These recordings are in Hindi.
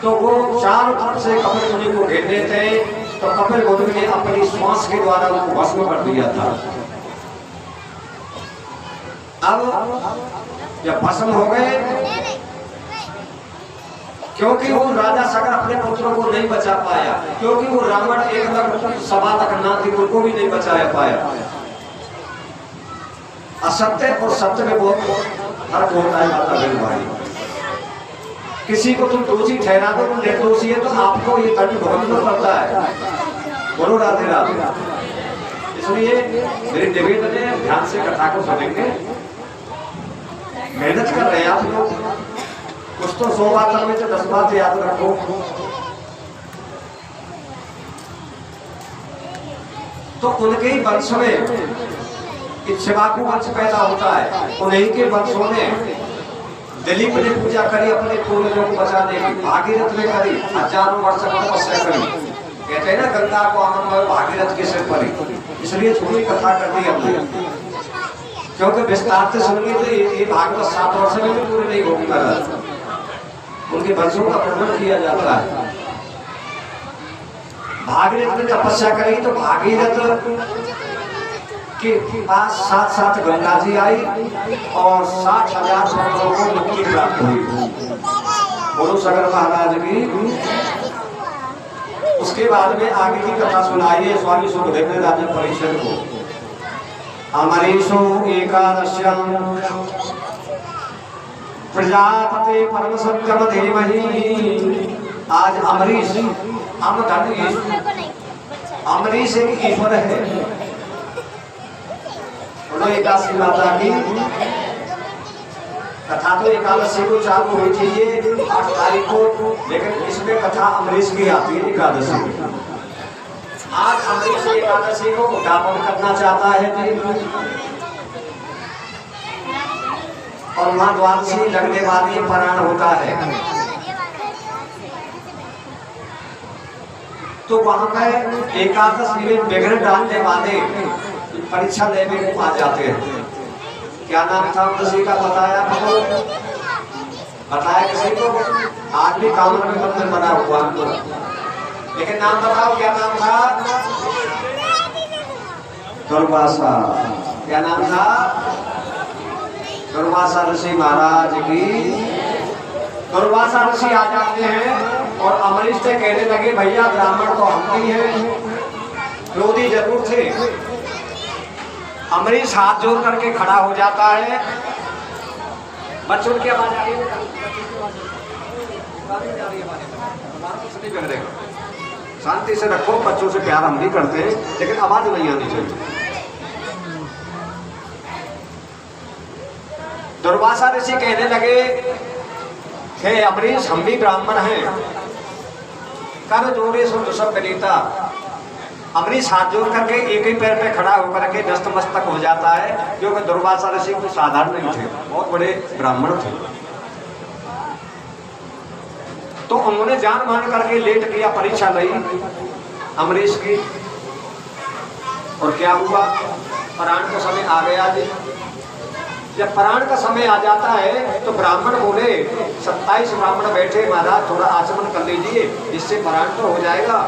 तो वो चारों तरफ से कपिल मुनि को घेरने थे, तो कपिल मुनि ने अपनी श्वास के द्वारा उनको भस्म कर दिया था। अब जब भस्म हो गए, क्योंकि वो राजा सगर अपने पुत्रों को नहीं बचा पाया, क्योंकि वो रावण एक तक सभा तक ना थी, उनको भी नहीं बचाया पाया। असत्य और सत्य में बहुत फर्क होता है माता बहन भाई। किसी को तुम दोषी ठहरा दो, तुम निर्दोषी है, तो आपको ये दंड भुगतना पड़ता है। बोलो राधे राधे। इसलिए मेरी निवेदन है, ध्यान से कथा को सुनेंगे। मेहनत कर रहे हैं आप लोग, कुछ तो 100 बात में तो 10 बात याद रखो। तो उनके ही वंश में इक्ष्वाकु वंश पैदा होता है, उन्हीं के वंशों में दिलीप ने पूजा करी अपने पूर्वजों को बचाने की, भागीरथ ने करी, हजारों वर्ष तपस्या करी। कहते हैं ना गंगा को आनंद भागीरथ के सिर पर, इसलिए छोटी कथा कर दी हमने, क्योंकि विस्तार से सुनिए तो ये भागवत 7 वर्ष में भी पूरे नहीं होगी। उनके वंशों का वर्णन किया जाता है। भागीरथ ने तपस्या करी, तो भागीरथ के पास साथ गंगा जी आई और 60,000 लोगों को मुक्ति प्राप्त हुई। बोलो सगर महाराज की। उसके बाद में आगे की कथा सुनाइए स्वामी सुखदेव ने राजा परीक्षित को। अमरीशो एकादश्यम प्रजापति परम सत्यम धीमहि। आज अमरीश अमरीश एक ईश्वर है। बोलो एकादशी माता की। कथा तो एकादशी को चालू हुई थी ये 8 तारीख को, लेकिन इसमें कथा अमरीश की आती है एकादशी की। आज अमरीश एकादशी को उद्यापन करना चाहता है और वहां द्वादशी लगने वाली पराण होता है, तो वहां पर एकादशी में विघ्न डालने वाले परीक्षा लेने को आ जाते हैं। क्या नाम था किसी का बताया आपको? बताया किसी को? आज भी कामन में मंदिर बना हुआ, लेकिन नाम बताओ क्या नाम था? दुर्वासा। क्या नाम था? दुर्वासा ऋषि महाराज की। दुर्वासा ऋषि आ जाते हैं और अमरीश से कहने लगे भैया ब्राह्मण तो हम ही हैं, क्रोधी जरूर थे। अमरीश हाथ जोड़ करके खड़ा हो जाता है। बच्चों की आवाज आ रही है, शांति से रखो, बच्चों से प्यार हम भी करते हैं, लेकिन आवाज नहीं आनी चाहिए। दुर्वासा ऋषि कहने लगे हे अमरीश हम भी ब्राह्मण हैं, कर जोड़े सो ऋषभ विनीता। अमरीश हाथ जोड़ करके एक ही पैर पे खड़ा होकर के नतमस्तक हो जाता है, क्योंकि दुर्वासा ऋषि को साधारण नहीं थे, बहुत बड़े ब्राह्मण थे। तो उन्होंने जान मान करके लेट किया, परीक्षा ली अमरीश की। और क्या हुआ? पराण का समय आ गया जी। जब पराण का समय आ जाता है तो ब्राह्मण बोले 27 ब्राह्मण बैठे, महाराज थोड़ा आचमन कर लीजिए, इससे पराण तो हो जाएगा।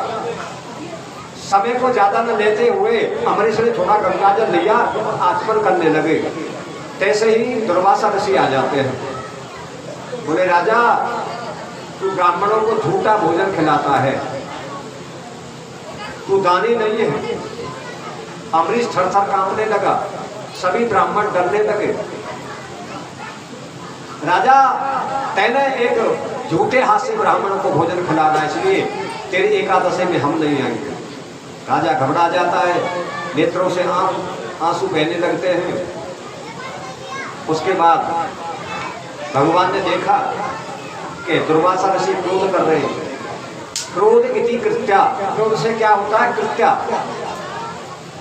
समय को ज्यादा न लेते हुए अमरीश ने थोड़ा गंगा जल लिया और आचमन करने लगे। तैसे ही दुर्वासा ऋषि आ जाते हैं। बोले राजा तू ब्राह्मणों को झूठा भोजन खिलाता है, तू दानी नहीं है। अमरीश थर-थर कांपने लगा, सभी ब्राह्मण डरने लगे। राजा तैने एक झूठे हाथ से ब्राह्मणों को भोजन खिलाना, इसलिए तेरी एकादशी में हम नहीं आएंगे। राजा घबरा जाता है, नेत्रों से आंसू बहने लगते हैं। उसके बाद भगवान ने देखा कि दुर्वासा ऋषि क्रोध कर रहे हैं। क्रोध इति कृत्या, क्रोध से क्या होता है? कृत्या।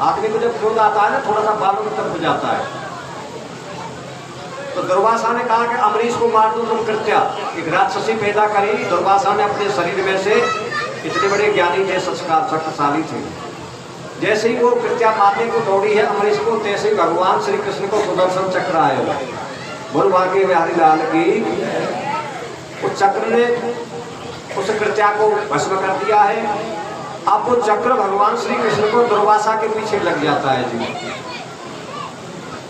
आदमी को जब क्रोध आता है ना, थोड़ा सा बालों में तक हो जाता है। तो दुर्वासा ने कहा कि अमरीश को मार दो तुम कृत्या। एक राक्षसी पैदा करी दुर्वासा ने अपने शरीर में से। इतने बड़े ज्ञानी थे, संस्कार शक्तिशाली थे। जैसे ही वो कृत्या मारने को दौड़ी है अमरीश को, तैसे ही भगवान श्री कृष्ण को सुदर्शन चक्र आया। बोल बाकी बिहारी लाल की। उस चक्र ने उस कृत्या को भस्म कर दिया है। अब वो चक्र भगवान श्री कृष्ण को दुर्वासा के पीछे लग जाता है जी।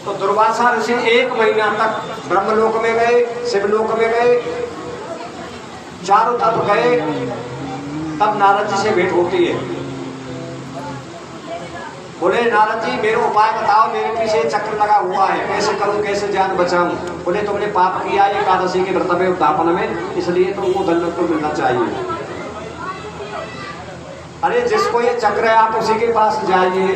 तो दुर्वासा ऋषि 1 महीना तक ब्रह्मलोक में गए, शिवलोक में गए, चारों तरफ गए, तब नारद जी से भेंट होती है। बोले नारद जी मेरे उपाय बताओ, मेरे पीछे चक्र लगा हुआ है, कैसे करूं, कैसे जान बचाऊं। बोले तुमने पाप किया एकादशी के व्रत में, उद्यापन में, इसलिए तुमको दंड तो मिलना चाहिए। अरे जिसको ये चक्र है आप उसी के पास जाइए।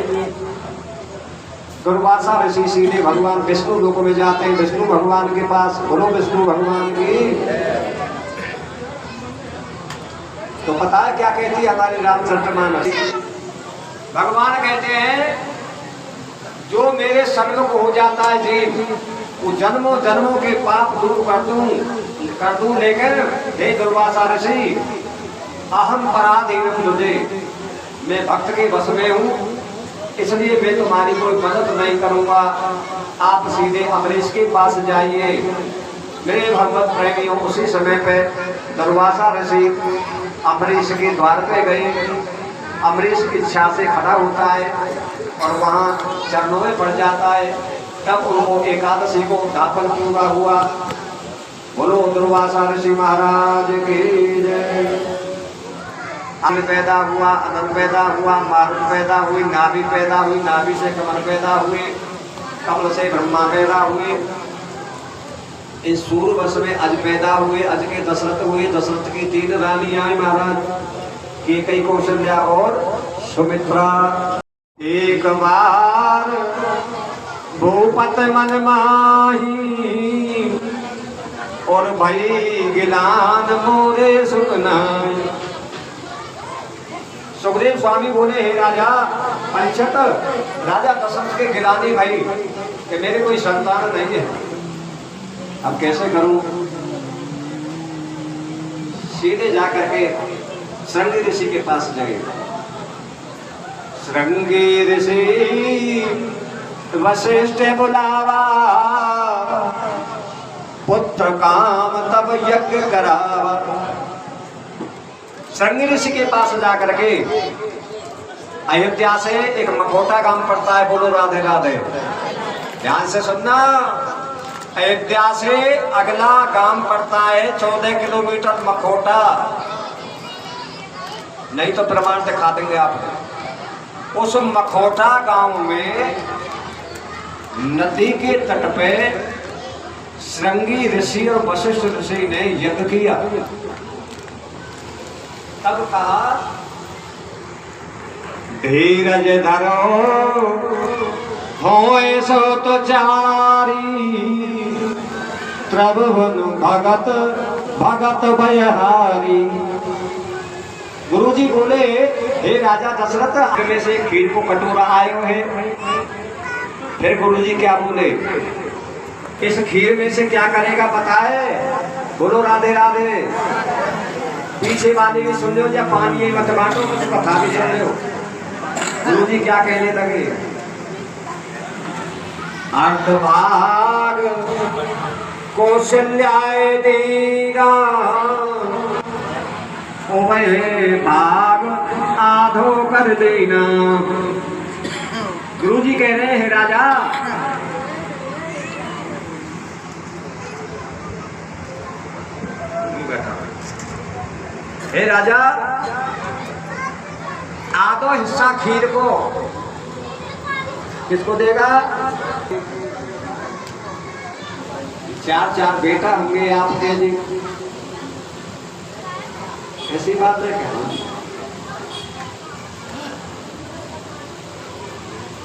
दुर्वासा ऋषि सीधे भगवान विष्णु लोक में जाते हैं, विष्णु भगवान के पास। बोलो विष्णु भगवान की। तो पता है क्या कहती है हमारी रामचरितमानस? भगवान कहते हैं जो मेरे सन्मुख हो जाता है जीव, वो जन्मों जन्मों के पाप दूर कर दूं। लेकिन हे दुर्वासा ऋषि, अहम पराधीन तुझे, मैं भक्त के वश में हूँ, इसलिए मैं तुम्हारी कोई मदद नहीं करूंगा। आप सीधे अमरीश के पास जाइए। मेरे भगवत प्रेमियों, उसी समय पे दुर्वासा ऋषि अमरीश के द्वार पे गए। अमरीश की इच्छा से खड़ा होता है और वहाँ चरणों में पड़ जाता है। तब उनको एकादशी को उद्यापन पूरा हुआ। बोलो दुर्वासा ऋषि महाराज की जय। अन्न पैदा हुआ, अनंत पैदा हुआ, मारुत पैदा हुई, नाभि पैदा हुई, नाभि से कमल पैदा हुए, कमल से ब्रह्मा पैदा हुए। इस सूर्यवंश में अज पैदा हुए, अज के दशरथ हुए, दशरथ की 3 रानी आई महाराज, कैकेयी, कौशल्या और सुमित्रा। एक बार भूपत मन माही, और भई गिलान मोरे सुखनाई। सुखदेव स्वामी बोले हे राजा परीक्षित, राजा दशरथ के गिलानी भाई कि मेरे कोई संतान नहीं है, अब कैसे करूं? सीधे जाकर के श्रृंगी ऋषि के पास गए। श्रृंगी ऋषि वशिष्ठ बुलावा, पुत्र काम तब यज्ञ करावा। श्रृंगी ऋषि के पास जाकर के, अयोध्या से एक मखोटा गांव पड़ता है। बोलो राधे राधे। ध्यान से सुनना, अयोध्या से अगला गांव पड़ता है 14 किलोमीटर मखोटा। नहीं तो प्रमाण दिखा देंगे आपको। उस मखोटा गांव में नदी के तट पे श्रृंगी ऋषि और वशिष्ठ ऋषि ने यज्ञ किया। तब कहा धीरज धरो होए सो तो चारी, प्रभु भगत भगत भयहारी। गुरुजी बोले हे राजा दशरथ, में से खीर को कटोरा आए हुए। फिर गुरुजी क्या बोले, इस खीर में से क्या करेगा पता है? बोलो राधे राधे। पीछे वाले भी सुन लो, या पानी मत बांटो, कुछ कथा भी सुन लो। गुरुजी क्या कहने लगे, अर्धभाग कौशल्याय देगा, भाग आधो कर देना। गुरुजी कह रहे हैं राजा, हे राजा, आधो हिस्सा खीर को किसको देगा? 4 बेटा होंगे आपके जी, ऐसी बात है क्या?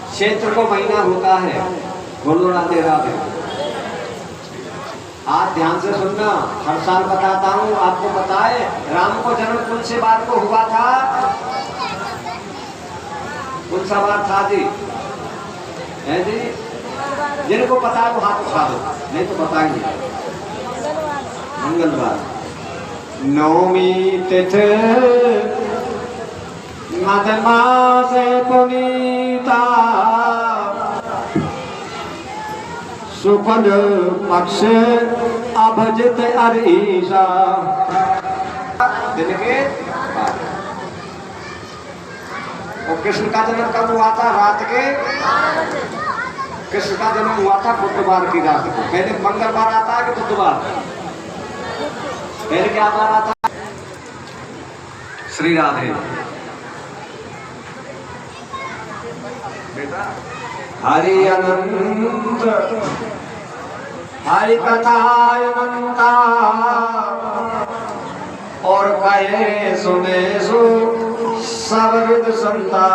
क्षेत्र को महीना होता है। बोलो राधे राधे। आज ध्यान से सुनना, हर साल बताता हूँ आपको। पता है राम को जन्म कौन से बार को हुआ था? कौन सा बार था जी? है जी? जिनको पता है वो हाथ उठा दो, नहीं तो बताएंगे। मंगलवार। नवमी तिथि मधमास पुनीता, शुक्ल पक्ष अभजित अरीसा। दिन के 12। और कृष्ण का जन्म कब हुआ था? रात के 12 बजे। कृष्ण का जन्म हुआ था बुधवार की रात को। पहले मंगलवार आता है कि बुधवार? पहले क्या बार आता? श्री राधे बेटा। हरि अनंत हरि कथा अनंता और कहे सुने सो सब विद संता।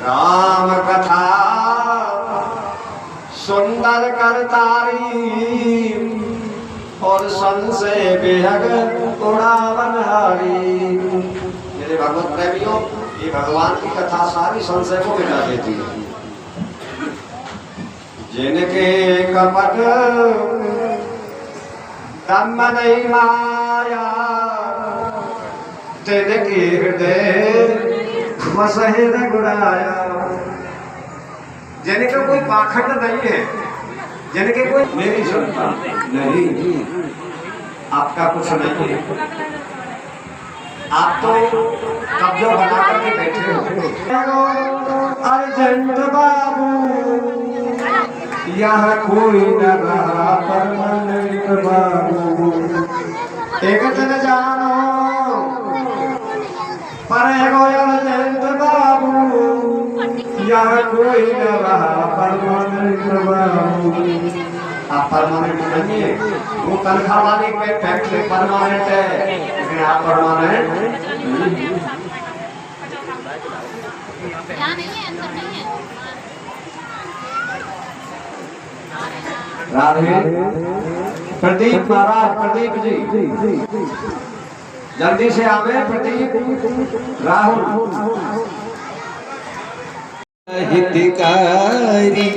राम कथा सुंदर करतारी और संशय बेहग उड़ावनहारी। मेरे भगवत प्रेमियों, ये भगवान की कथा सारी संशय को मिटा देती है। जिनके कपट दम नहीं माया, तिनके हृदय मसहे गुड़ाया। जिनके कोई पाखंड नहीं है, जिनके कोई मेरी सुनता नहीं, आपका कुछ नहीं है, आप तो कब्जा बना करके बैठे हो। अर्जेंट बाबू यहाँ कोई न रहा परमानेंट बाबू। एक दिन जानो पर अर्जेंट बाबू यहाँ कोई न रहा परमानेंट बाबू। आप परमानेंट नहीं है, वो तनख्वाह वाली फैक्ट्री परमानेंट है, लेकिन आप परमानेंट यहाँ नहीं है, अंदर नहीं है। राधे प्रदीप महाराज, प्रदीप जी जल्दी से आवे। प्रदीप राहुल हितकारी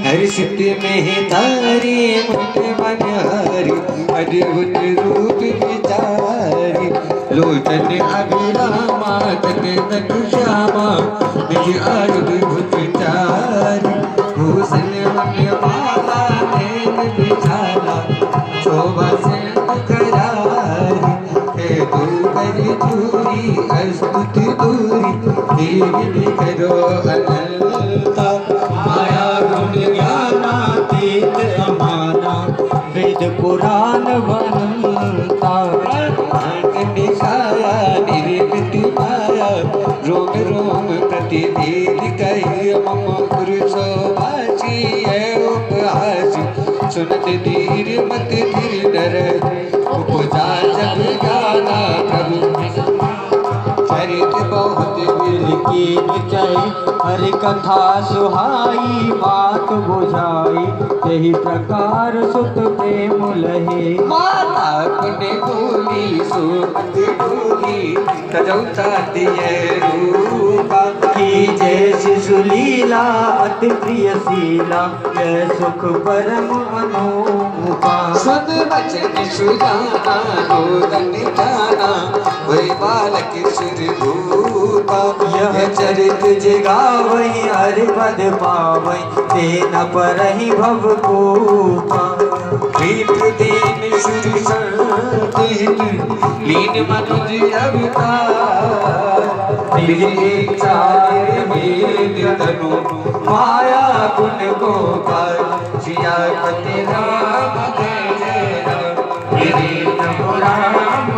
हर सिद्धि में तारी मुठ मनहारी अद्भुत रूप विचारी लोचन अभिरामा तक श्यामा निज आयुध भुजारी भूषण मन माला नैन बिछाला शोभा से करारी हे तू करी दूरी अस्तुति दूरी देवी करो अनंता माया गुण ज्ञानातीत अमाना वेद पुराण बनता निकाया निर्मित माया रोम रोम प्रतिदेव कही मम पुरुषो भाषी है उपहासी सुनत धीर मत धीर डर उपजा जब गाना प्रभु चरित बहुत दिल की निचाई हरि कथा सुहाई बात बुझाई यही प्रकार सुत प्रेम लहे माता कुने बोली सुमत बोली तजौता दिए रूपा की जैसी सुलीला अति प्रिय शीला यह सुख परम अनूपा सद वचन सुजाना रोदन जाना वही बालक सुर भूपा यह चरित जगावई हरि पद पावई तेन परहि भव कोपा प्रीत दीन सुर संत लीन मनुज अवतार निज इच्छा निर्वेद तनु माया गुण गोपाल सियापति राम जय जय राम।